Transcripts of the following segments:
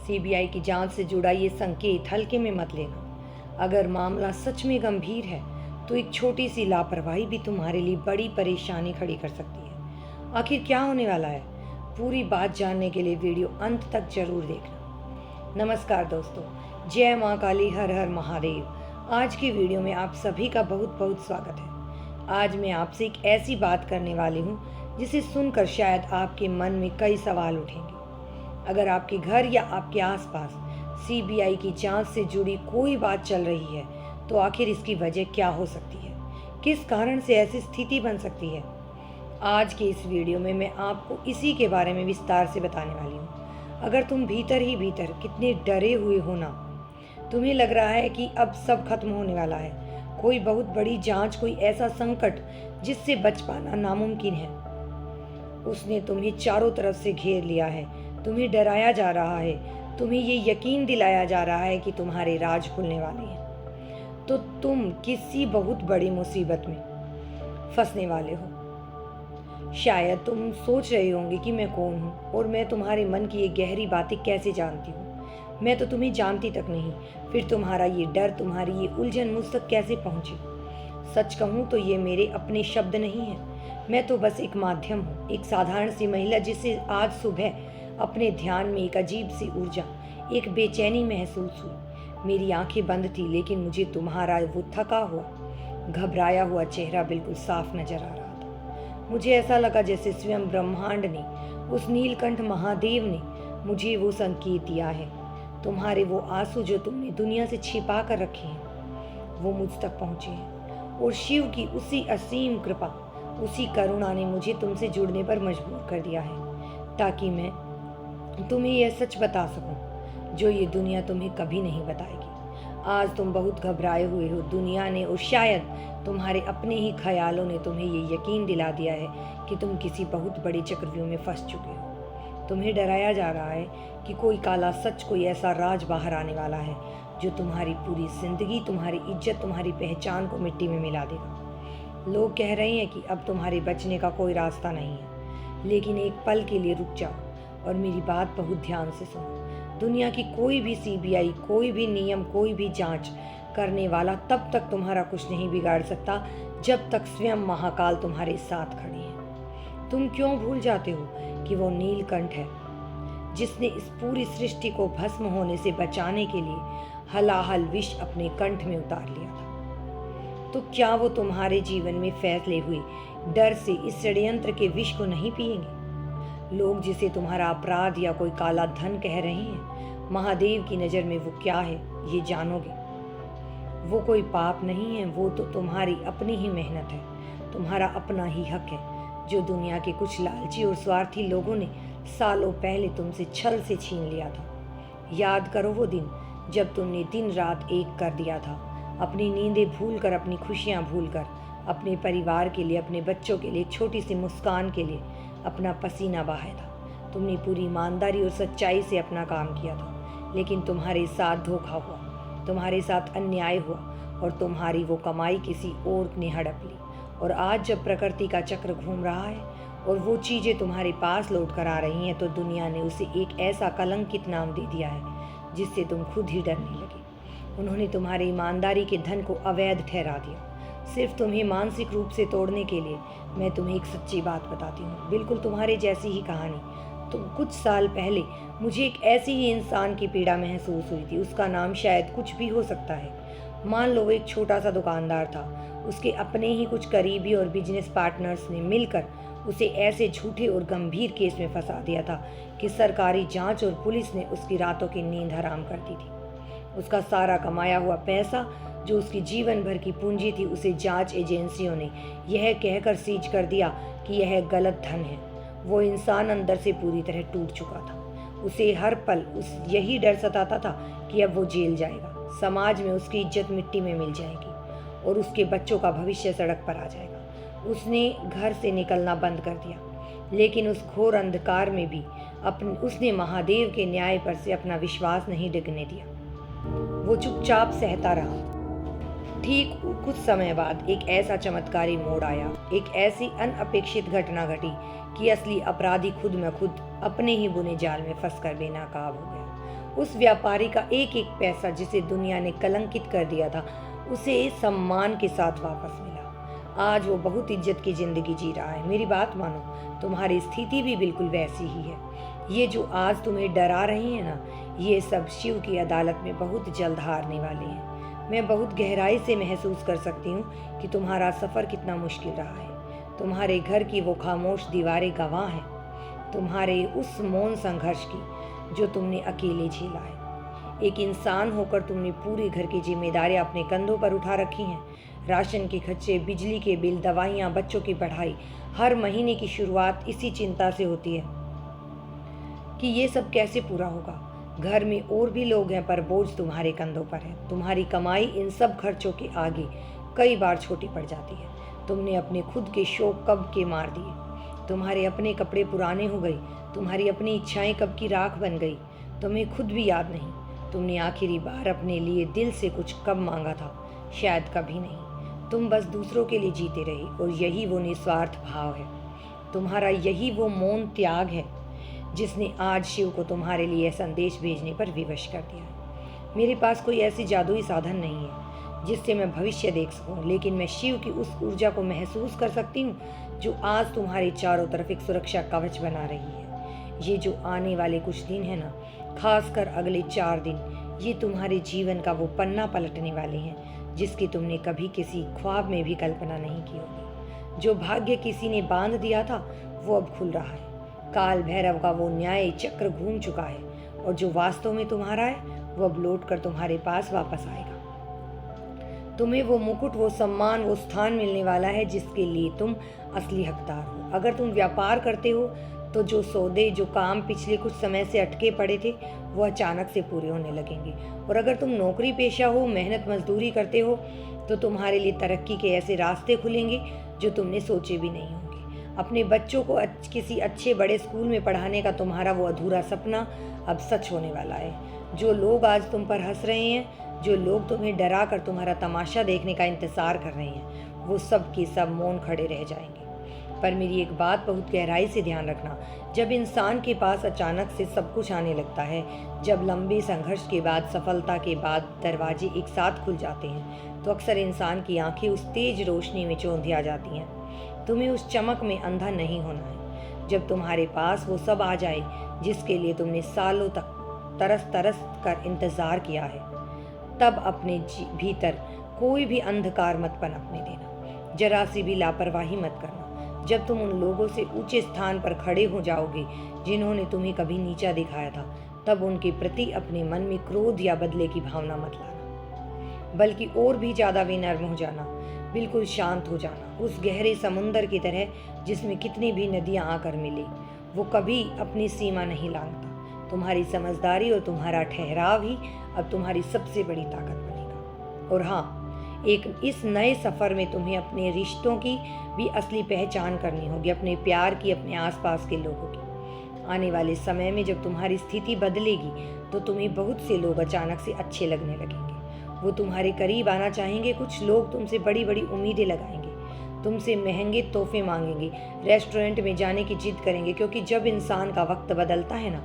CBI की जांच से जुड़ा ये संकेत हल्के में मत लेना। अगर मामला सच में गंभीर है तो एक छोटी सी लापरवाही भी तुम्हारे लिए बड़ी परेशानी खड़ी कर सकती है। आखिर क्या होने वाला है, पूरी बात जानने के लिए वीडियो अंत तक जरूर देखना। नमस्कार दोस्तों, जय माँ काली, हर हर महादेव। आज की वीडियो में आप सभी का बहुत बहुत स्वागत है। आज मैं आपसे एक ऐसी बात करने वाली हूँ जिसे सुनकर शायद आपके मन में कई सवाल उठेंगे। अगर आपके घर या आपके आसपास सीबीआई की जांच से जुड़ी कोई बात चल रही है तो आखिर इसकी वजह क्या हो सकती है, किस कारण से ऐसी स्थिति बन सकती है। आज की इस वीडियो में मैं आपको इसी के बारे में विस्तार से बताने वाली हूँ। अगर तुम भीतर ही भीतर कितने डरे हुए हो ना, तुम्हें लग रहा है कि अब सब खत्म होने वाला है, कोई बहुत बड़ी जांच, कोई ऐसा संकट जिससे बच पाना नामुमकिन है, उसने तुम्हें चारों तरफ से घेर लिया है, तुम्हें डराया जा रहा है, तुम्हें ये यकीन दिलाया जा रहा है कि तुम्हारे राज खुलने वाले हैं, तो तुम किसी बहुत बड़ी मुसीबत में फंसने वाले हो। शायद तुम सोच रहे होंगे कि मैं कौन हूँ और मैं तुम्हारे मन की ये गहरी बातें कैसे जानती हूँ। मैं तो तुम्हें जानती तक नहीं, फिर तुम्हारा ये डर, तुम्हारी ये उलझन मुझ तक कैसे पहुँची। सच कहूँ तो ये मेरे अपने शब्द नहीं हैं, मैं तो बस एक माध्यम हूँ, एक साधारण सी महिला जिसे आज सुबह अपने ध्यान में एक अजीब सी ऊर्जा, एक बेचैनी महसूस हुई। मेरी आंखें बंद थी लेकिन मुझे तुम्हारा वो थका हुआ, घबराया हुआ चेहरा बिल्कुल साफ नजर आ रहा था। मुझे ऐसा लगा जैसे स्वयं ब्रह्मांड ने, उस नीलकंठ महादेव ने मुझे वो संकेत दिया है। तुम्हारे वो आंसू जो तुमने दुनिया से छिपा कर रखे हैं, वो मुझ तक पहुँचे हैं और शिव की उसी असीम कृपा, उसी करुणा ने मुझे तुमसे जुड़ने पर मजबूर कर दिया है, ताकि मैं तुम्हें यह सच बता सकूं जो ये दुनिया तुम्हें कभी नहीं बताएगी। आज तुम बहुत घबराए हुए हो, दुनिया ने और शायद तुम्हारे अपने ही ख्यालों ने तुम्हें ये यकीन दिला दिया है कि तुम किसी बहुत बड़े चक्रव्यूह में फंस चुके हो। तुम्हें डराया जा रहा है कि कोई काला सच, कोई ऐसा राज बाहर आने वाला है जो तुम्हारी पूरी जिंदगी, तुम्हारी इज्जत, तुम्हारी पहचान को मिट्टी में मिला देगा। लोग कह रहे हैं कि अब तुम्हारे बचने का कोई रास्ता नहीं है, लेकिन एक पल के लिए रुक जाओ और मेरी बात बहुत ध्यान से सुनो। दुनिया की कोई भी सीबीआई, कोई भी नियम, कोई भी जांच करने वाला तब तक तुम्हारा कुछ नहीं बिगाड़ सकता जब तक स्वयं महाकाल तुम्हारे साथ खड़े हैं। तुम क्यों भूल जाते हो कि वो नीलकंठ है जिसने इस पूरी सृष्टि को भस्म होने से बचाने के लिए हलाहल विष अपने कंठ में उतार लिया था। तो क्या वो तुम्हारे जीवन में फैसले हुए डर से इस षड्यंत्र के विष को नहीं पिएंगे? लोग जिसे तुम्हारा अपराध या कोई काला धन कह रहे हैं, महादेव की नज़र में वो क्या है ये जानोगे। वो कोई पाप नहीं है, वो तो तुम्हारी अपनी ही मेहनत है, तुम्हारा अपना ही हक है, जो दुनिया के कुछ लालची और स्वार्थी लोगों ने सालों पहले तुमसे छल से छीन लिया था। याद करो वो दिन जब तुमने दिन रात एक कर दिया था, अपनी नींदें भूलकर, अपनी खुशियाँ भूलकर, अपने परिवार के लिए, अपने बच्चों के लिए, एक छोटी सी मुस्कान के लिए अपना पसीना बहाया था। तुमने पूरी ईमानदारी और सच्चाई से अपना काम किया था, लेकिन तुम्हारे साथ धोखा हुआ, तुम्हारे साथ अन्याय हुआ और तुम्हारी वो कमाई किसी और ने हड़प ली। और आज जब प्रकृति का चक्र घूम रहा है और वो चीज़ें तुम्हारे पास लौट कर आ रही हैं, तो दुनिया ने उसे एक ऐसा कलंकित नाम दे दिया है जिससे तुम खुद ही डरने लगे। उन्होंने तुम्हारी ईमानदारी के धन को अवैध ठहरा दिया। सिर्फ तुम्हें मानसिक रूप से तोड़ने के लिए मैं तुम्हें एक सच्ची बात बताती हूँ, बिल्कुल तुम्हारे जैसी ही कहानी। तो कुछ साल पहले मुझे एक ऐसी ही इंसान की पीड़ा महसूस हुई थी। उसका नाम शायद कुछ भी हो सकता है। मान लो वो एक छोटा सा दुकानदार था, उसके अपने ही कुछ करीबी और बिजनेस पार्टनर्स ने मिलकर उसे ऐसे झूठे और गंभीर केस में फंसा दिया था कि सरकारी जांच और पुलिस ने उसकी रातों की नींद हराम कर दी थी। उसका सारा कमाया हुआ पैसा, जो उसकी जीवन भर की पूंजी थी, उसे जांच एजेंसियों ने यह कहकर सीज कर दिया कि यह गलत धन है। वो इंसान अंदर से पूरी तरह टूट चुका था। उसे हर पल यही डर सताता था कि अब वो जेल जाएगा, समाज में उसकी इज्जत मिट्टी में मिल जाएगी और उसके बच्चों का भविष्य सड़क पर आ जाएगा। उसने घर से निकलना बंद कर दिया, लेकिन उस घोर अंधकार में भी उसने महादेव के न्याय पर से अपना विश्वास नहीं डिगने दिया। वो चुपचाप सहता रहा। ठीक कुछ समय बाद एक ऐसा चमत्कारी मोड़ आया, एक ऐसी अनअपेक्षित घटना घटी कि असली अपराधी खुद में खुद अपने ही बुने जाल में फंसकर बेनकाब हो गया। उस व्यापारी का एक एक पैसा जिसे दुनिया ने कलंकित कर दिया था, उसे सम्मान के साथ वापस मिला। आज वो बहुत इज्जत की जिंदगी जी रहा है। मेरी बात मानो, तुम्हारी स्थिति भी बिल्कुल वैसी ही है। ये जो आज तुम्हें डरा रहे हैं ना, ये सब शिव की अदालत में बहुत जल्द हारने वाले हैं। मैं बहुत गहराई से महसूस कर सकती हूँ कि तुम्हारा सफ़र कितना मुश्किल रहा है। तुम्हारे घर की वो खामोश दीवारें गवाह हैं तुम्हारे उस मौन संघर्ष की जो तुमने अकेले झेला है। एक इंसान होकर तुमने पूरे घर की जिम्मेदारियां अपने कंधों पर उठा रखी हैं। राशन के खर्चे, बिजली के बिल, दवाइयाँ, बच्चों की पढ़ाई। हर महीने की शुरुआत इसी चिंता से होती है कि ये सब कैसे पूरा होगा। घर में और भी लोग हैं पर बोझ तुम्हारे कंधों पर है। तुम्हारी कमाई इन सब खर्चों के आगे कई बार छोटी पड़ जाती है। तुमने अपने खुद के शौक कब के मार दिए। तुम्हारे अपने कपड़े पुराने हो गए। तुम्हारी अपनी इच्छाएं कब की राख बन गई। तुम्हें खुद भी याद नहीं तुमने आखिरी बार अपने लिए दिल से कुछ कब मांगा था। शायद कभी नहीं। तुम बस दूसरों के लिए जीते रहे और यही वो निस्वार्थ भाव है। तुम्हारा यही वो मौन त्याग है जिसने आज शिव को तुम्हारे लिए संदेश भेजने पर विवश कर दिया है। मेरे पास कोई ऐसी जादुई साधन नहीं है जिससे मैं भविष्य देख सकूं, लेकिन मैं शिव की उस ऊर्जा को महसूस कर सकती हूँ जो आज तुम्हारे चारों तरफ एक सुरक्षा कवच बना रही है। ये जो आने वाले कुछ दिन है ना, खासकर अगले 4 दिन, ये तुम्हारे जीवन का वो पन्ना पलटने वाले हैं जिसकी तुमने कभी किसी ख्वाब में भी कल्पना नहीं की होगी। जो भाग्य किसी ने बांध दिया था वो अब खुल रहा है। काल भैरव का वो न्याय चक्र घूम चुका है और जो वास्तव में तुम्हारा है वो अब लौट कर तुम्हारे पास वापस आएगा। तुम्हें वो मुकुट, वो सम्मान, वो स्थान मिलने वाला है जिसके लिए तुम असली हकदार हो। अगर तुम व्यापार करते हो तो जो सौदे, जो काम पिछले कुछ समय से अटके पड़े थे वो अचानक से पूरे होने लगेंगे। और अगर तुम नौकरी पेशा हो, मेहनत मजदूरी करते हो तो तुम्हारे लिए तरक्की के ऐसे रास्ते खुलेंगे जो तुमने सोचे भी नहीं होंगे। अपने बच्चों को किसी अच्छे बड़े स्कूल में पढ़ाने का तुम्हारा वो अधूरा सपना अब सच होने वाला है। जो लोग आज तुम पर हंस रहे हैं, जो लोग तुम्हें डरा कर तुम्हारा तमाशा देखने का इंतज़ार कर रहे हैं, वो सब के सब मौन खड़े रह जाएंगे। पर मेरी एक बात बहुत गहराई से ध्यान रखना, जब इंसान के पास अचानक से सब कुछ आने लगता है, जब लंबे संघर्ष के बाद, सफलता के बाद दरवाजे एक साथ खुल जाते हैं, तो अक्सर इंसान की आंखें उस तेज रोशनी में चौंधिया जाती हैं। तुम्हें उस चमक में अंधा नहीं होना है। जब तुम्हारे पास वो सब आ जाए जिसके लिए तुमने सालों तक तरस तरस कर इंतज़ार किया है, तब अपने भीतर कोई भी अंधकार मत पनपने देना। जरा सी भी लापरवाही मत करना। जब तुम उन लोगों से ऊंचे स्थान पर खड़े हो जाओगे जिन्होंने तुम्हें कभी नीचा दिखाया था, तब उनके प्रति अपने मन में क्रोध या बदले की भावना मत लाना, बल्कि और भी ज़्यादा विनम्र हो जाना, बिल्कुल शांत हो जाना। उस गहरे समुंदर की तरह जिसमें कितनी भी नदियाँ आकर मिले, वो कभी अपनी सीमा नहीं लांघता। तुम्हारी समझदारी और तुम्हारा ठहराव ही अब तुम्हारी सबसे बड़ी ताकत बनेगा। और हाँ, इस नए सफ़र में तुम्हें अपने रिश्तों की भी असली पहचान करनी होगी, अपने प्यार की, अपने आसपास के लोगों की। आने वाले समय में जब तुम्हारी स्थिति बदलेगी तो तुम्हें बहुत से लोग अचानक से अच्छे लगने लगेंगे। वो तुम्हारे करीब आना चाहेंगे। कुछ लोग तुमसे बड़ी बड़ी उम्मीदें लगाएंगे, तुमसे महंगे तोहफे मांगेंगे, रेस्टोरेंट में जाने की जिद करेंगे, क्योंकि जब इंसान का वक्त बदलता है ना,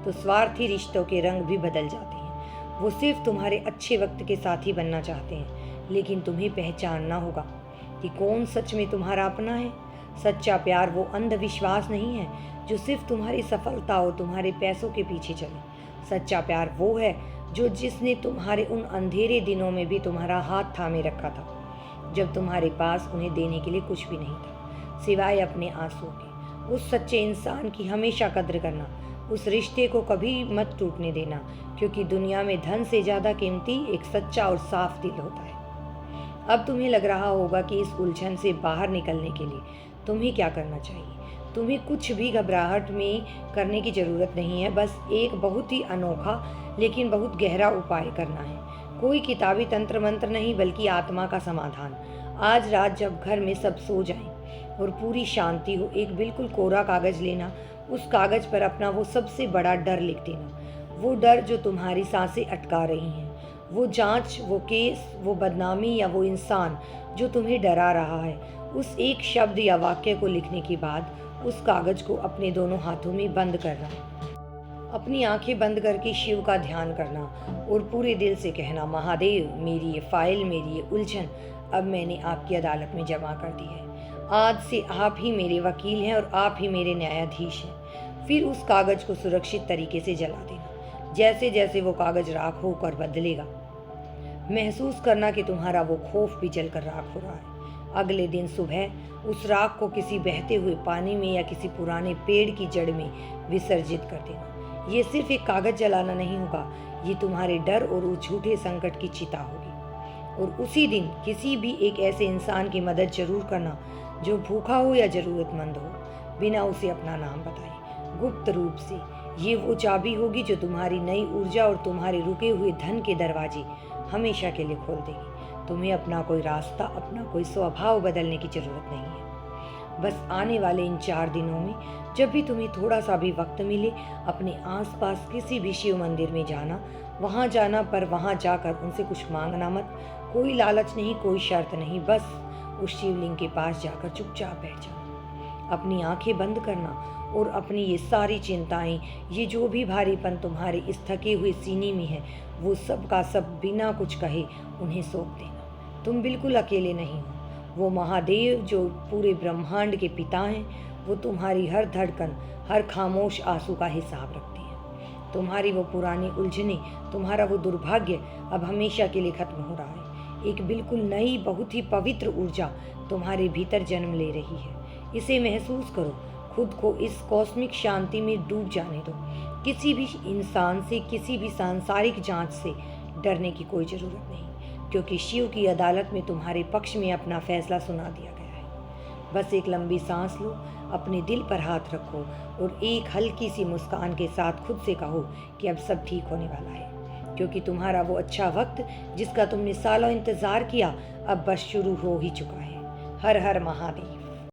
तो स्वार्थी रिश्तों के रंग भी बदल जाते हैं। वो सिर्फ तुम्हारे अच्छे वक्त के साथी बनना चाहते हैं, लेकिन तुम्हें पहचानना होगा कि कौन सच में तुम्हारा अपना है। सच्चा प्यार वो अंधविश्वास नहीं है जो सिर्फ तुम्हारी सफलता और तुम्हारे पैसों के पीछे चले। सच्चा प्यार वो है जो जिसने तुम्हारे उन अंधेरे दिनों में भी तुम्हारा हाथ थामे रखा था, जब तुम्हारे पास उन्हें देने के लिए कुछ भी नहीं था सिवाय अपने आंसू के। उस सच्चे इंसान की हमेशा कद्र करना, उस रिश्ते को कभी मत टूटने देना, क्योंकि दुनिया में धन से ज़्यादा कीमती एक सच्चा और साफ दिल होता है। अब तुम्हें लग रहा होगा कि इस उलझन से बाहर निकलने के लिए तुम्हें क्या करना चाहिए। तुम्हें कुछ भी घबराहट में करने की ज़रूरत नहीं है। बस एक बहुत ही अनोखा लेकिन बहुत गहरा उपाय करना है। कोई किताबी तंत्र मंत्र नहीं, बल्कि आत्मा का समाधान। आज रात जब घर में सब सो जाएं और पूरी शांति हो, एक बिल्कुल कोरा कागज़ लेना। उस कागज़ पर अपना वो सबसे बड़ा डर लिख देना। वो डर जो तुम्हारी सांसें अटका रही हैं, वो जांच, वो केस, वो बदनामी या वो इंसान जो तुम्हें डरा रहा है। उस एक शब्द या वाक्य को लिखने के बाद उस कागज़ को अपने दोनों हाथों में बंद करना। अपनी आंखें बंद करके शिव का ध्यान करना और पूरे दिल से कहना, महादेव, मेरी ये फाइल, मेरी ये उलझन अब मैंने आपकी अदालत में जमा कर दी है। आज से आप ही मेरे वकील हैं और आप ही मेरे न्यायाधीश हैं। फिर उस कागज को सुरक्षित तरीके से जला देना। जैसे जैसे वो कागज राख होकर बदलेगा, महसूस करना कि तुम्हारा वो खौफ भी जलकर राख हो रहा है। अगले दिन सुबह उस राख को किसी बहते हुए पानी में या किसी पुराने पेड़ की जड़ में विसर्जित कर देना। ये सिर्फ एक कागज जलाना नहीं होगा, ये तुम्हारे डर और उस झूठे संकट की चिता होगी। और उसी दिन किसी भी एक ऐसे इंसान की मदद जरूर करना जो भूखा हो या जरूरतमंद हो, बिना उसे अपना नाम बताए, गुप्त रूप से। ये वो चाबी होगी जो तुम्हारी नई ऊर्जा और तुम्हारे रुके हुए धन के दरवाजे हमेशा के लिए खोल देगी। तुम्हें अपना कोई रास्ता, अपना कोई स्वभाव बदलने की जरूरत नहीं है। बस आने वाले इन 4 दिनों में जब भी तुम्हें थोड़ा सा भी वक्त मिले, अपने आसपास किसी भी शिव मंदिर में जाना, वहाँ जाना, पर वहाँ जाकर उनसे कुछ मांगना मत। कोई लालच नहीं, कोई शर्त नहीं, बस उस शिवलिंग के पास जाकर चुपचाप बैठ जाना, अपनी आंखें बंद करना और अपनी ये सारी चिंताएं, ये जो भी भारीपन तुम्हारे इस थके हुए सीने में है, वो सब का सब बिना कुछ कहे उन्हें सौंप देना। तुम बिल्कुल अकेले नहीं हो। वो महादेव जो पूरे ब्रह्मांड के पिता हैं, वो तुम्हारी हर धड़कन, हर खामोश आंसू का हिसाब रखते हैं। तुम्हारी वो पुरानी उलझने, तुम्हारा वो दुर्भाग्य अब हमेशा के लिए खत्म हो रहा है। एक बिल्कुल नई, बहुत ही पवित्र ऊर्जा तुम्हारे भीतर जन्म ले रही है। इसे महसूस करो, खुद को इस कॉस्मिक शांति में डूब जाने दो। किसी भी इंसान से, किसी भी सांसारिक जांच से डरने की कोई ज़रूरत नहीं, क्योंकि शिव की अदालत में तुम्हारे पक्ष में अपना फैसला सुना दिया गया है। बस एक लंबी सांस लो, अपने दिल पर हाथ रखो और एक हल्की सी मुस्कान के साथ खुद से कहो कि अब सब ठीक होने वाला है, क्योंकि तुम्हारा वो अच्छा वक्त जिसका तुमने सालों इंतज़ार किया, अब बस शुरू हो ही चुका है। हर हर महादेव।